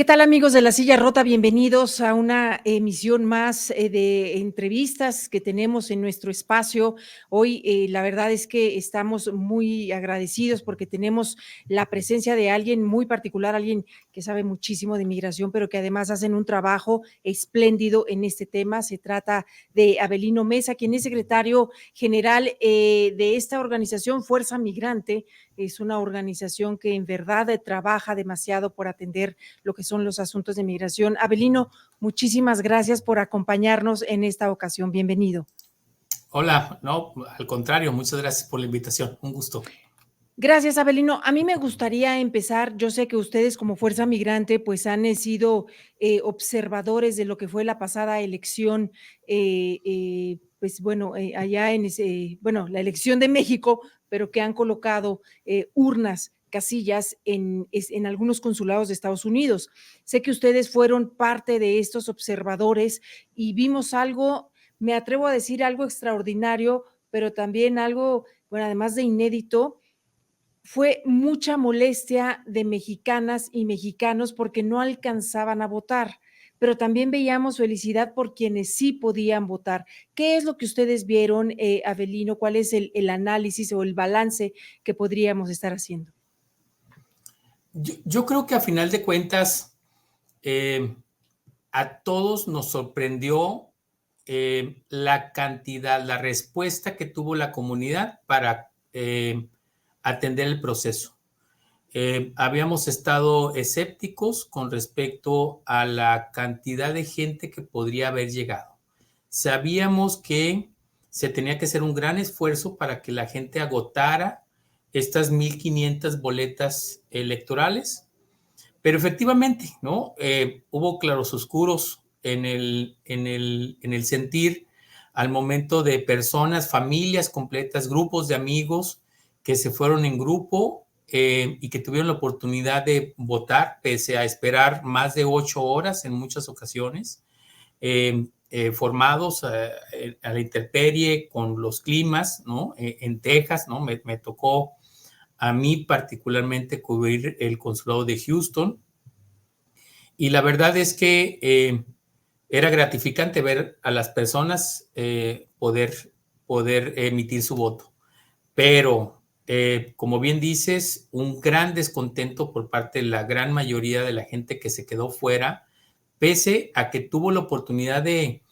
¿Qué tal, amigos de La Silla Rota? Bienvenidos a una emisión más de entrevistas que tenemos en nuestro espacio. Hoy, la verdad es que estamos muy agradecidos porque tenemos la presencia de alguien muy particular, alguien que sabe muchísimo de migración, pero que además hacen un trabajo espléndido en este tema. Se trata de Avelino Mesa, quien es secretario general de esta organización Fuerza Migrante. Es una organización que en verdad trabaja demasiado por atender lo que son los asuntos de migración. Avelino, muchísimas gracias por acompañarnos en esta ocasión. Bienvenido. Hola, no, al contrario, muchas gracias por la invitación, un gusto. Gracias, Avelino. A mí me gustaría empezar, yo sé que ustedes como Fuerza Migrante pues han sido observadores de lo que fue la pasada elección, pues bueno, allá en bueno, la elección de México, pero que han colocado urnas, casillas en algunos consulados de Estados Unidos. Sé que ustedes fueron parte de estos observadores y vimos algo, me atrevo a decir algo extraordinario, pero también algo, bueno, además de inédito. Fue mucha molestia de mexicanas y mexicanos porque no alcanzaban a votar, pero también veíamos felicidad por quienes sí podían votar. ¿Qué es lo que ustedes vieron, Avelino? ¿Cuál es el análisis o el balance que podríamos estar haciendo? Yo creo que a final de cuentas, a todos nos sorprendió la cantidad, la respuesta que tuvo la comunidad para atender el proceso. Habíamos estado escépticos con respecto a la cantidad de gente que podría haber llegado. Sabíamos que se tenía que hacer un gran esfuerzo para que la gente agotara estas 1,500 boletas electorales, pero efectivamente, ¿no? Hubo claroscuros en el sentir al momento de personas, familias completas, grupos de amigos que se fueron en grupo y que tuvieron la oportunidad de votar, pese a esperar más de 8 horas en muchas ocasiones, formados a la intemperie con los climas, ¿no? En Texas, ¿no? Me tocó a mí particularmente cubrir el consulado de Houston y la verdad es que era gratificante ver a las personas poder emitir su voto. Pero, como bien dices, un gran descontento por parte de la gran mayoría de la gente que se quedó fuera, pese a que tuvo la oportunidad de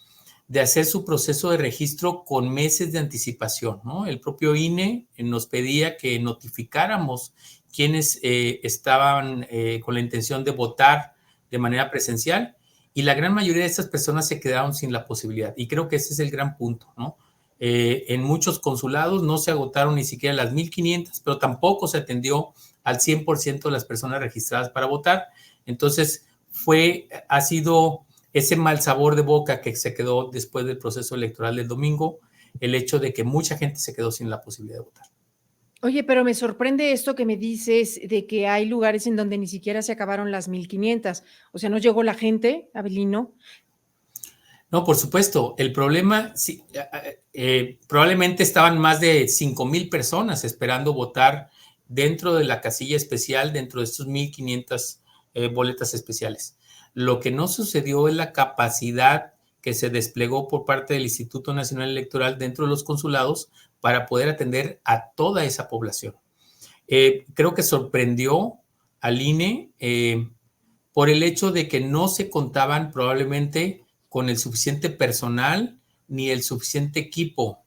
hacer su proceso de registro con meses de anticipación, ¿no? El propio INE nos pedía que notificáramos quienes estaban con la intención de votar de manera presencial y la gran mayoría de estas personas se quedaron sin la posibilidad. Y creo que ese es el gran punto, ¿no? En muchos consulados no se agotaron ni siquiera las 1,500, pero tampoco se atendió al 100% de las personas registradas para votar. Entonces, ha sido ese mal sabor de boca que se quedó después del proceso electoral del domingo, el hecho de que mucha gente se quedó sin la posibilidad de votar. Oye, pero me sorprende esto que me dices de que hay lugares en donde ni siquiera se acabaron las 1,500. O sea, ¿no llegó la gente, Avelino? No, por supuesto. El problema, sí, probablemente estaban más de 5,000 personas esperando votar dentro de la casilla especial, dentro de estos 1,500 boletas especiales. Lo que no sucedió es la capacidad que se desplegó por parte del Instituto Nacional Electoral dentro de los consulados para poder atender a toda esa población. Creo que sorprendió al INE por el hecho de que no se contaban probablemente con el suficiente personal ni el suficiente equipo.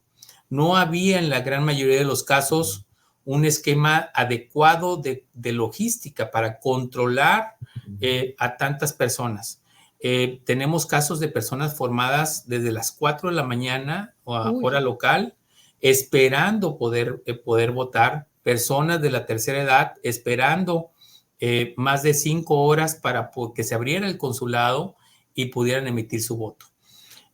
No había en la gran mayoría de los casos un esquema adecuado de logística para controlar a tantas personas. Tenemos casos de personas formadas desde las 4 de la mañana o a hora local, esperando poder votar, personas de la tercera edad esperando más de 5 horas para que se abriera el consulado y pudieran emitir su voto.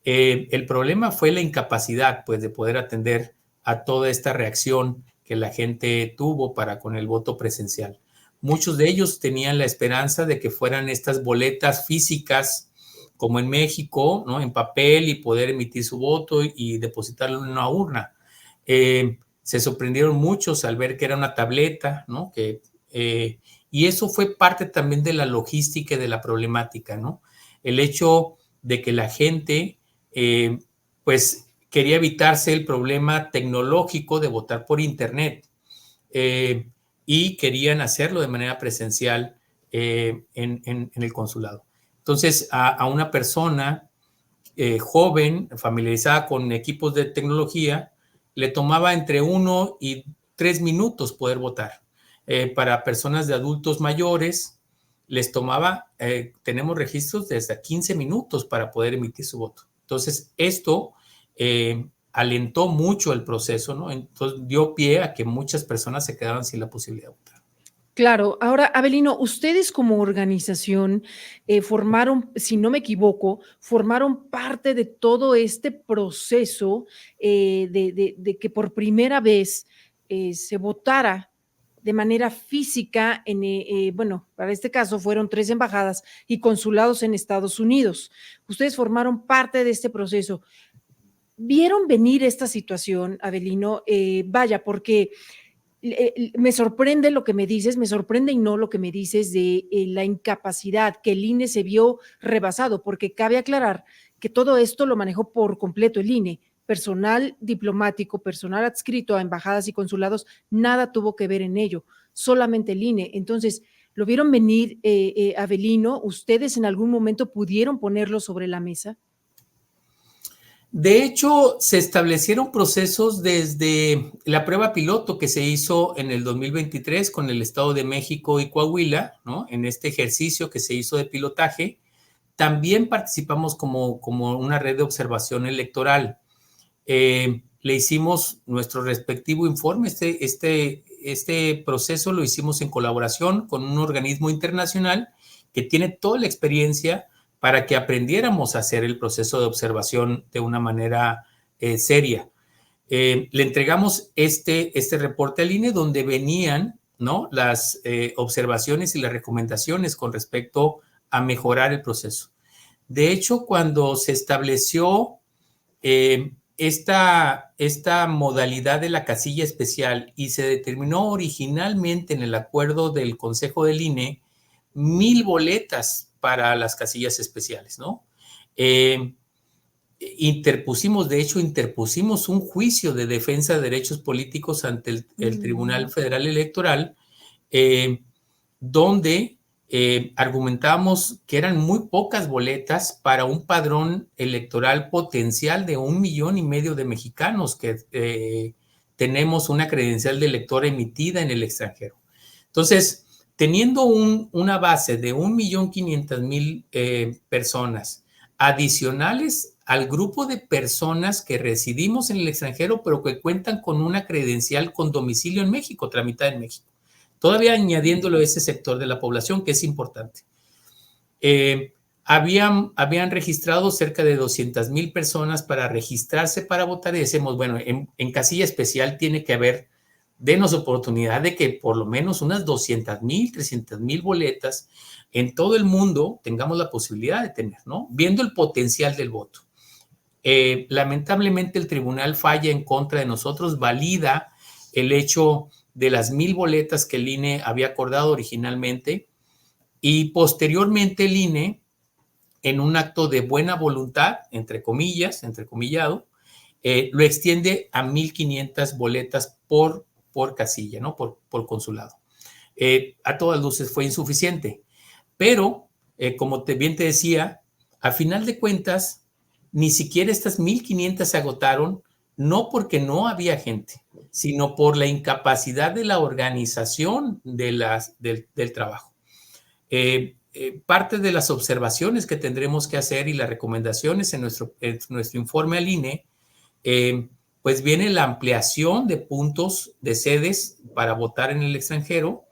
El problema fue la incapacidad, pues, de poder atender a toda esta reacción que la gente tuvo para con el voto presencial. Muchos de ellos tenían la esperanza de que fueran estas boletas físicas, como en México, ¿no? En papel y poder emitir su voto y depositarlo en una urna. Se sorprendieron muchos al ver que era una tableta, ¿no? Y eso fue parte también de la logística y de la problemática, ¿no? El hecho de que la gente, pues, quería evitarse el problema tecnológico de votar por Internet, y querían hacerlo de manera presencial en el consulado. Entonces, a una persona joven, familiarizada con equipos de tecnología, le tomaba entre 1 y 3 minutos poder votar. Para personas de adultos mayores, les tomaba, tenemos registros de hasta 15 minutos para poder emitir su voto. Entonces, esto alentó mucho el proceso, ¿no? Entonces, dio pie a que muchas personas se quedaban sin la posibilidad de votar. Claro. Ahora, Avelino, ustedes como organización formaron, si no me equivoco, formaron parte de todo este proceso de que por primera vez se votara de manera física bueno, para este caso fueron 3 embajadas y consulados en Estados Unidos. Ustedes formaron parte de este proceso. ¿Vieron venir esta situación, Avelino? Vaya, porque me sorprende lo que me dices, me sorprende y no lo que me dices de la incapacidad, que el INE se vio rebasado, porque cabe aclarar que todo esto lo manejó por completo el INE. Personal diplomático, personal adscrito a embajadas y consulados, nada tuvo que ver en ello, solamente el INE. Entonces, ¿lo vieron venir, Avelino? ¿Ustedes en algún momento pudieron ponerlo sobre la mesa? De hecho, se establecieron procesos desde la prueba piloto que se hizo en el 2023 con el Estado de México y Coahuila, ¿no? En este ejercicio que se hizo de pilotaje. También participamos como una red de observación electoral. Le hicimos nuestro respectivo informe. Este proceso lo hicimos en colaboración con un organismo internacional que tiene toda la experiencia para que aprendiéramos a hacer el proceso de observación de una manera seria. Le entregamos este reporte al INE donde venían, ¿no?, las observaciones y las recomendaciones con respecto a mejorar el proceso. De hecho, cuando se estableció esta modalidad de la casilla especial y se determinó originalmente en el acuerdo del Consejo del INE 1,000 boletas para las casillas especiales, ¿no? Interpusimos un juicio de defensa de derechos políticos ante el Tribunal Federal Electoral, donde argumentábamos que eran muy pocas boletas para un padrón electoral potencial de 1,5 millones de mexicanos que tenemos una credencial de elector emitida en el extranjero. Entonces, teniendo una base de 1,500,000 personas adicionales al grupo de personas que residimos en el extranjero, pero que cuentan con una credencial con domicilio en México, tramitada en México. Todavía añadiéndolo a ese sector de la población que es importante. Habían registrado cerca de 200,000 personas para registrarse para votar y decimos, bueno, en casilla especial tiene que haber, denos oportunidad de que por lo menos unas 200,000, 300,000 boletas en todo el mundo tengamos la posibilidad de tener, ¿no? Viendo el potencial del voto. Lamentablemente el tribunal falla en contra de nosotros, valida el hecho de las 1,000 boletas que el INE había acordado originalmente y posteriormente el INE, en un acto de buena voluntad, entre comillas, entrecomillado, lo extiende a 1,500 boletas por casilla, ¿no? Por consulado. A todas luces fue insuficiente, pero como bien te decía, a final de cuentas, ni siquiera estas 1,500 se agotaron, no porque no había gente, sino por la incapacidad de la organización del trabajo. Parte de las observaciones que tendremos que hacer y las recomendaciones en nuestro informe al INE, pues viene la ampliación de puntos de sedes para votar en el extranjero,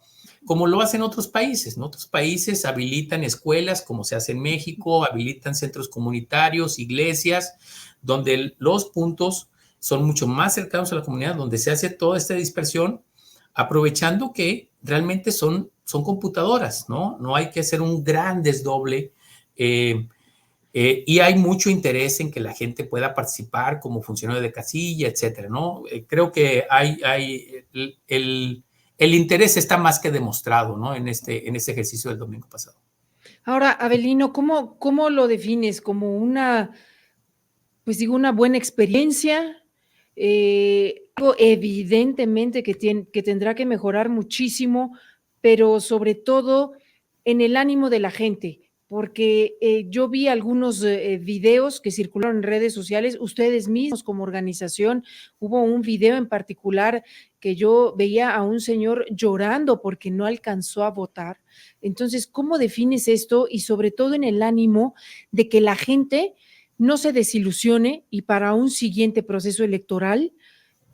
como lo hacen otros países. En otros países habilitan escuelas, como se hace en México, habilitan centros comunitarios, iglesias, donde los puntos son mucho más cercanos a la comunidad, donde se hace toda esta dispersión, aprovechando que realmente son computadoras, ¿no? No hay que hacer un gran desdoble y hay mucho interés en que la gente pueda participar como funcionario de casilla, etcétera, ¿no? Creo que hay el interés está más que demostrado, ¿no? En este ejercicio del domingo pasado. Ahora, Avelino, ¿cómo lo defines? ¿Como una, pues digo, una buena experiencia? Algo evidentemente que tendrá que mejorar muchísimo, pero sobre todo en el ánimo de la gente, porque yo vi algunos videos que circularon en redes sociales, ustedes mismos como organización, hubo un video en particular que yo veía a un señor llorando porque no alcanzó a votar. Entonces, ¿cómo defines esto? Y sobre todo en el ánimo de que la gente no se desilusione y para un siguiente proceso electoral,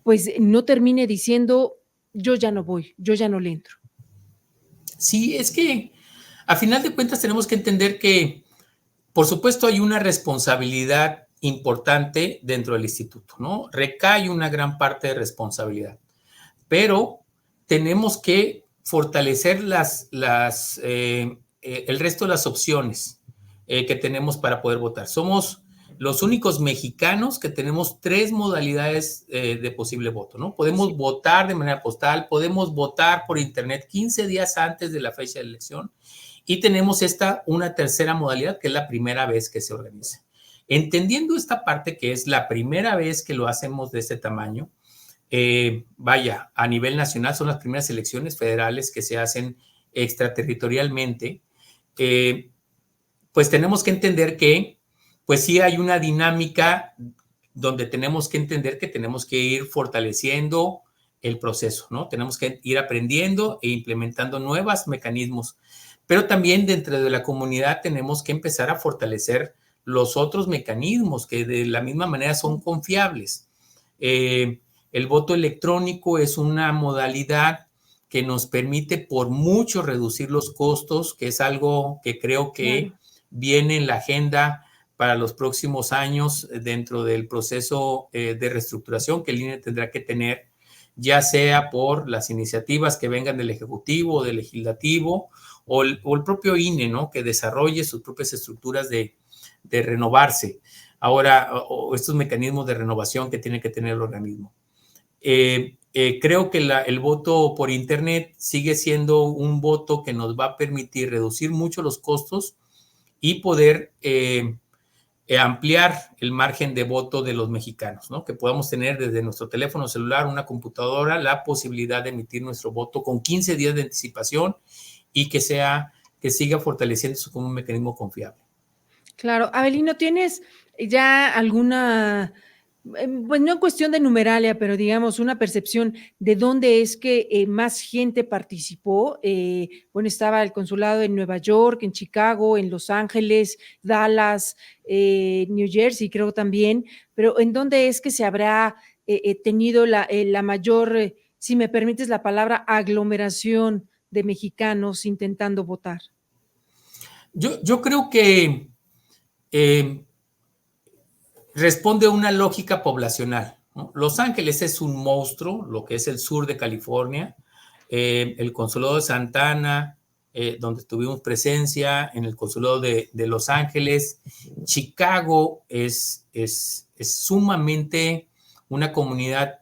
pues no termine diciendo, yo ya no voy, yo ya no le entro. Sí, es que a final de cuentas tenemos que entender que, por supuesto, hay una responsabilidad importante dentro del instituto, ¿no? Recae una gran parte de responsabilidad, pero tenemos que fortalecer el resto de las opciones que tenemos para poder votar. Somos los únicos mexicanos que tenemos 3 modalidades de posible voto, ¿no? Podemos Sí. votar de manera postal, podemos votar por internet 15 días antes de la fecha de elección y tenemos una tercera modalidad que es la primera vez que se organiza. Entendiendo esta parte que es la primera vez que lo hacemos de este tamaño, vaya, a nivel nacional son las primeras elecciones federales que se hacen extraterritorialmente, pues tenemos que entender que, pues sí hay una dinámica donde tenemos que entender que tenemos que ir fortaleciendo el proceso, ¿no? Tenemos que ir aprendiendo e implementando nuevos mecanismos, pero también dentro de la comunidad tenemos que empezar a fortalecer los otros mecanismos que de la misma manera son confiables. El voto electrónico es una modalidad que nos permite por mucho reducir los costos, que es algo que creo que Claro. viene en la agenda para los próximos años dentro del proceso de reestructuración que el INE tendrá que tener, ya sea por las iniciativas que vengan del Ejecutivo o del Legislativo o el propio INE, ¿no? Que desarrolle sus propias estructuras de renovarse. Ahora, o estos mecanismos de renovación que tiene que tener el organismo. Creo que el voto por Internet sigue siendo un voto que nos va a permitir reducir mucho los costos y poder ampliar el margen de voto de los mexicanos, ¿no? Que podamos tener desde nuestro teléfono celular, una computadora, la posibilidad de emitir nuestro voto con 15 días de anticipación y que siga fortaleciéndose como un mecanismo confiable. Claro. Avelino, ¿tienes ya alguna, pues no en cuestión de numeralia, pero digamos una percepción de dónde es que más gente participó? Bueno, estaba el consulado en Nueva York, en Chicago, en Los Ángeles, Dallas, New Jersey, creo también, pero ¿en dónde es que se habrá tenido la mayor, si me permites la palabra, aglomeración de mexicanos intentando votar? Yo creo que eh, responde a una lógica poblacional, ¿no? Los Ángeles es un monstruo, lo que es el sur de California, el consulado de Santa Ana, donde tuvimos presencia, en el consulado de Los Ángeles. Chicago es sumamente una comunidad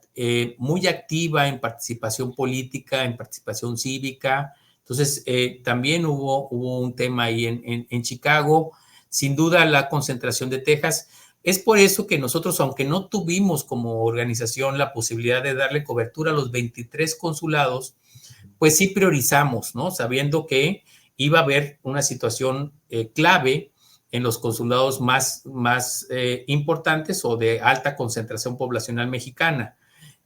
muy activa en participación política, en participación cívica. Entonces, también hubo un tema ahí en Chicago. Sin duda, la concentración de Texas. Es por eso que nosotros, aunque no tuvimos como organización la posibilidad de darle cobertura a los 23 consulados, pues sí priorizamos, ¿no? Sabiendo que iba a haber una situación clave en los consulados más importantes o de alta concentración poblacional mexicana.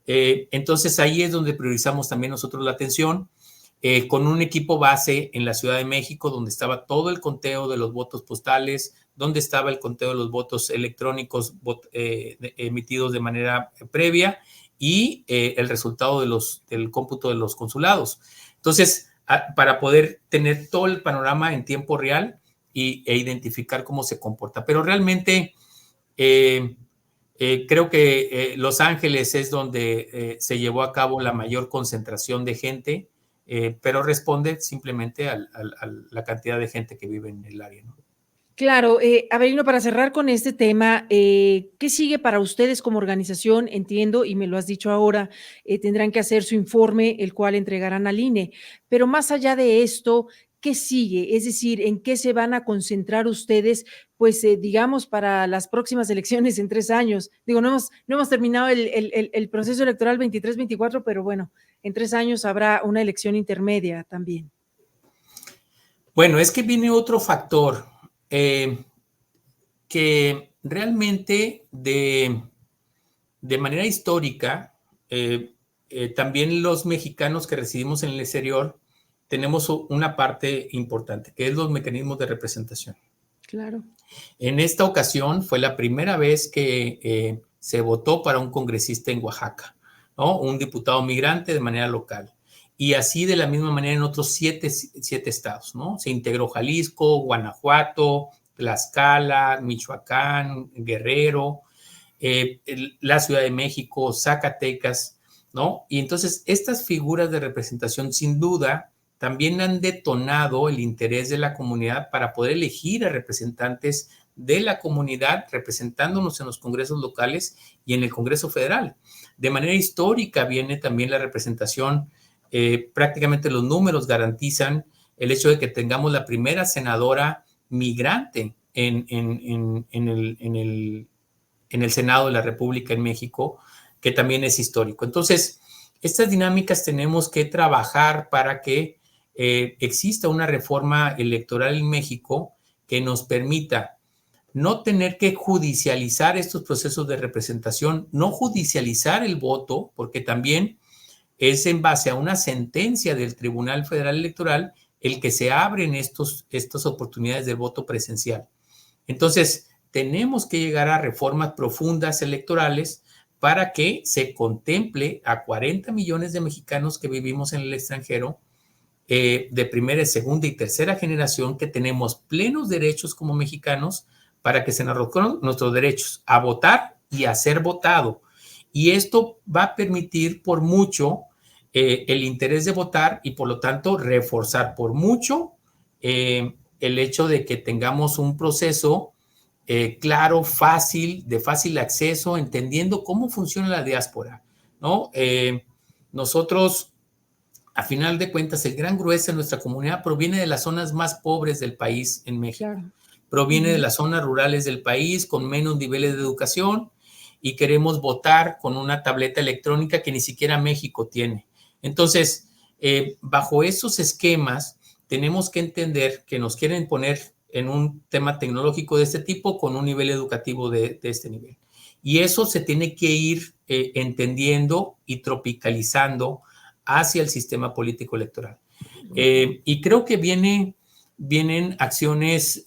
Entonces ahí es donde priorizamos también nosotros la atención, con un equipo base en la Ciudad de México, donde estaba todo el conteo de los votos postales, donde estaba el conteo de los votos electrónicos emitidos de manera previa y el resultado del cómputo de los consulados. Entonces, para poder tener todo el panorama en tiempo real e identificar cómo se comporta. Pero realmente creo que Los Ángeles es donde se llevó a cabo la mayor concentración de gente, pero responde simplemente a la cantidad de gente que vive en el área, ¿no? Claro, Avelino, para cerrar con este tema, ¿qué sigue para ustedes como organización? Entiendo, y me lo has dicho ahora, tendrán que hacer su informe, el cual entregarán al INE, pero más allá de esto, ¿qué sigue? Es decir, ¿en qué se van a concentrar ustedes, pues, digamos, para las próximas elecciones en 3 años? Digo, no hemos terminado el proceso electoral 23-24, pero bueno, en 3 años habrá una elección intermedia también. Bueno, es que viene otro factor que realmente de manera histórica, también los mexicanos que residimos en el exterior tenemos una parte importante, que es los mecanismos de representación. Claro. En esta ocasión fue la primera vez que se votó para un congresista en Oaxaca, ¿no? Un diputado migrante de manera local. Y así de la misma manera en otros siete estados, ¿no? Se integró Jalisco, Guanajuato, Tlaxcala, Michoacán, Guerrero, la Ciudad de México, Zacatecas, ¿no? Y entonces estas figuras de representación sin duda también han detonado el interés de la comunidad para poder elegir a representantes de la comunidad representándonos en los congresos locales y en el Congreso Federal. De manera histórica viene también la representación, prácticamente los números garantizan el hecho de que tengamos la primera senadora migrante en el Senado de la República en México, que también es histórico. Entonces, estas dinámicas tenemos que trabajar para que exista una reforma electoral en México que nos permita no tener que judicializar estos procesos de representación, no judicializar el voto, porque también es en base a una sentencia del Tribunal Federal Electoral el que se abren estas oportunidades del voto presencial. Entonces, tenemos que llegar a reformas profundas electorales para que se contemple a 40 millones de mexicanos que vivimos en el extranjero, de primera, segunda y tercera generación, que tenemos plenos derechos como mexicanos para que se nos reconozcan nuestros derechos a votar y a ser votado. Y esto va a permitir por mucho el interés de votar y por lo tanto reforzar por mucho el hecho de que tengamos un proceso claro, fácil, de fácil acceso, entendiendo cómo funciona la diáspora, ¿no? Nosotros, a final de cuentas, el gran grueso de nuestra comunidad proviene de las zonas más pobres del país en México. Claro. Proviene de las zonas rurales del país con menos niveles de educación y queremos votar con una tableta electrónica que ni siquiera México tiene. Entonces, bajo esos esquemas, tenemos que entender que nos quieren poner en un tema tecnológico de este tipo con un nivel educativo de este nivel. Y eso se tiene que ir entendiendo y tropicalizando hacia el sistema político electoral. Y creo que vienen acciones,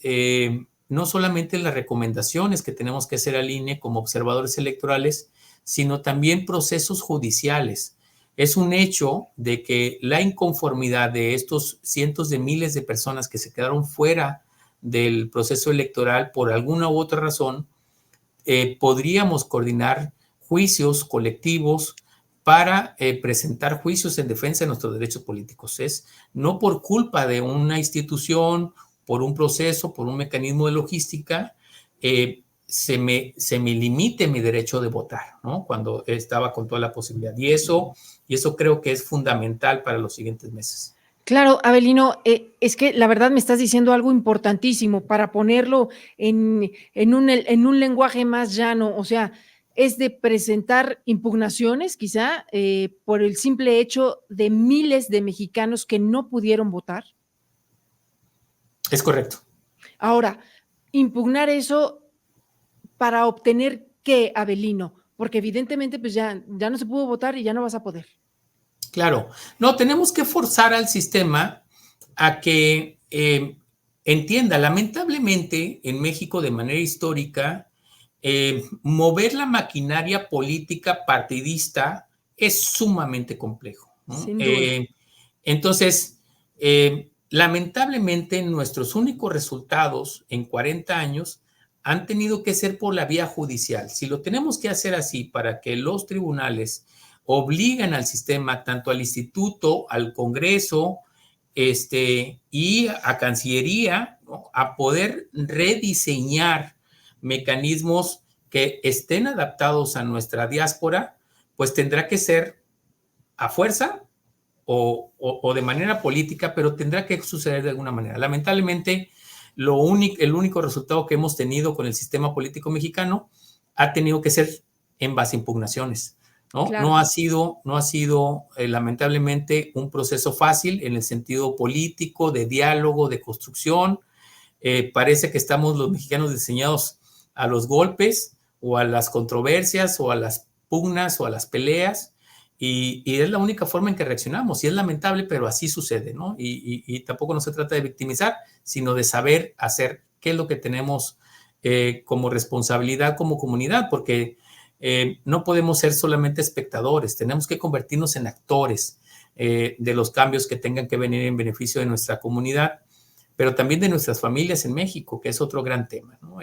no solamente las recomendaciones que tenemos que hacer al INE como observadores electorales, sino también procesos judiciales. Es un hecho de que la inconformidad de estos cientos de miles de personas que se quedaron fuera del proceso electoral por alguna u otra razón, podríamos coordinar juicios colectivos para presentar juicios en defensa de nuestros derechos políticos. Es no por culpa de una institución, por un proceso, por un mecanismo de logística, se me limite mi derecho de votar, ¿no? Cuando estaba con toda la posibilidad. Y eso creo que es fundamental para los siguientes meses. Claro, Avelino, es que la verdad me estás diciendo algo importantísimo para ponerlo en un lenguaje más llano, o sea, es de presentar impugnaciones, quizá, por el simple hecho de miles de mexicanos que no pudieron votar. Es correcto. Ahora, impugnar eso para obtener qué, Avelino, porque evidentemente pues ya no se pudo votar y ya no vas a poder. Claro, no, tenemos que forzar al sistema a que entienda, lamentablemente en México de manera histórica, mover la maquinaria política partidista es sumamente complejo, ¿no? Sin duda. Entonces, lamentablemente nuestros únicos resultados en 40 años han tenido que ser por la vía judicial. Si lo tenemos que hacer así para que los tribunales obligan al sistema, tanto al instituto, al Congreso, y a Cancillería, ¿no? A poder rediseñar mecanismos que estén adaptados a nuestra diáspora, pues tendrá que ser a fuerza o de manera política, pero tendrá que suceder de alguna manera. Lamentablemente, el único resultado que hemos tenido con el sistema político mexicano ha tenido que ser en base a impugnaciones, ¿no? Claro. No ha sido lamentablemente un proceso fácil en el sentido político, de diálogo, de construcción. Parece que estamos los mexicanos diseñados a los golpes o a las controversias o a las pugnas o a las peleas, y es la única forma en que reaccionamos, y es lamentable, pero así sucede, ¿no? Y tampoco no se trata de victimizar, sino de saber hacer qué es lo que tenemos como responsabilidad como comunidad, porque no podemos ser solamente espectadores, tenemos que convertirnos en actores de los cambios que tengan que venir en beneficio de nuestra comunidad, pero también de nuestras familias en México, que es otro gran tema, ¿no?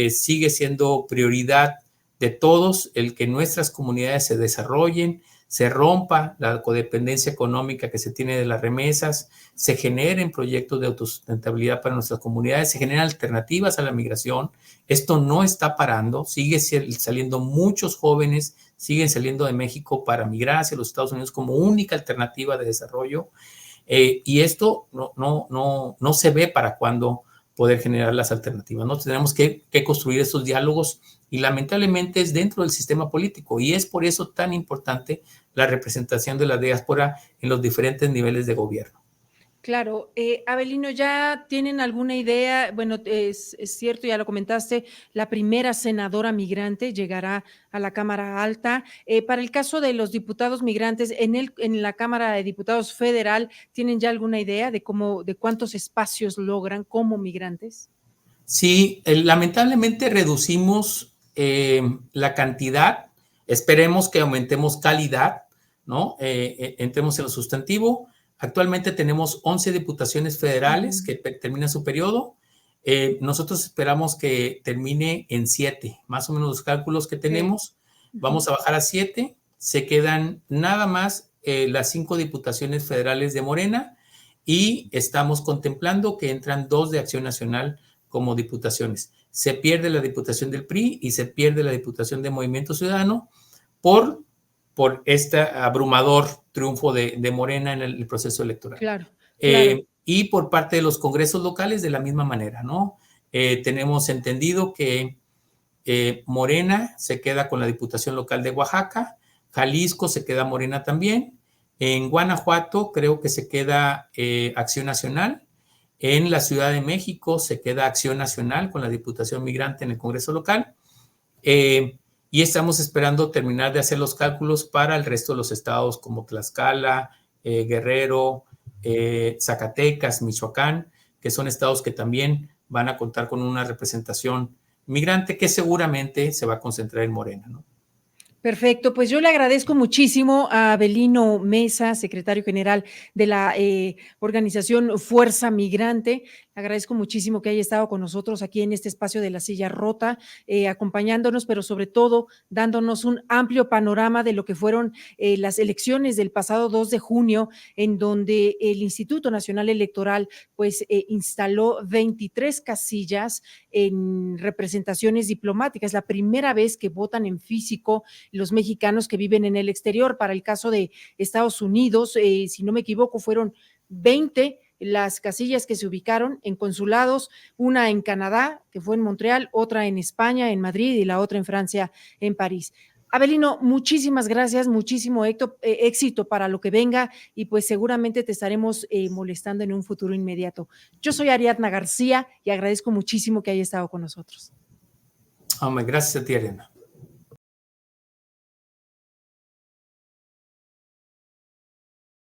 Sigue siendo prioridad de todos el que nuestras comunidades se desarrollen, se rompa la codependencia económica que se tiene de las remesas, se generen proyectos de autosustentabilidad para nuestras comunidades, se generen alternativas a la migración. Esto no está parando, sigue saliendo muchos jóvenes, siguen saliendo de México para migrar hacia los Estados Unidos como única alternativa de desarrollo. Y esto no se ve para cuándo poder generar las alternativas, ¿no? Tenemos que construir estos diálogos, y lamentablemente es dentro del sistema político, y es por eso tan importante la representación de la diáspora en los diferentes niveles de gobierno. Claro, Avelino, ¿ya tienen alguna idea? Bueno, es cierto, ya lo comentaste, la primera senadora migrante llegará a la Cámara Alta. Para el caso de los diputados migrantes, en la Cámara de Diputados Federal, ¿tienen ya alguna idea de cuántos espacios logran como migrantes? Sí, lamentablemente reducimos la cantidad, esperemos que aumentemos calidad, ¿no? Entremos en lo sustantivo. Actualmente tenemos 11 diputaciones federales que terminan su periodo. Nosotros esperamos que termine en 7, más o menos los cálculos que tenemos. Vamos a bajar a 7, se quedan nada más las 5 diputaciones federales de Morena, y estamos contemplando que entran 2 de Acción Nacional como diputaciones. Se pierde la diputación del PRI y se pierde la diputación de Movimiento Ciudadano por este abrumador triunfo de Morena en el proceso electoral. Claro, claro. Y por parte de los congresos locales de la misma manera, ¿no? Tenemos entendido que Morena se queda con la diputación local de Oaxaca, Jalisco se queda Morena también, en Guanajuato creo que se queda Acción Nacional, en la Ciudad de México se queda Acción Nacional con la Diputación Migrante en el Congreso local, y estamos esperando terminar de hacer los cálculos para el resto de los estados como Tlaxcala, Guerrero, Zacatecas, Michoacán, que son estados que también van a contar con una representación migrante que seguramente se va a concentrar en Morena, ¿no? Perfecto, pues yo le agradezco muchísimo a Avelino Mesa, secretario general de la organización Fuerza Migrante. Le agradezco muchísimo que haya estado con nosotros aquí en este espacio de La Silla Rota, acompañándonos, pero sobre todo dándonos un amplio panorama de lo que fueron las elecciones del pasado 2 de junio, en donde el Instituto Nacional Electoral pues instaló 23 casillas en representaciones diplomáticas. La primera vez que votan en físico los mexicanos que viven en el exterior. Para el caso de Estados Unidos, si no me equivoco, fueron 20 las casillas que se ubicaron en consulados, una en Canadá, que fue en Montreal, otra en España, en Madrid, y la otra en Francia, en París. Avelino, muchísimas gracias, muchísimo éxito para lo que venga, y pues seguramente te estaremos molestando en un futuro inmediato. Yo soy Ariadna García y agradezco muchísimo que haya estado con nosotros. Gracias a ti, Ariana.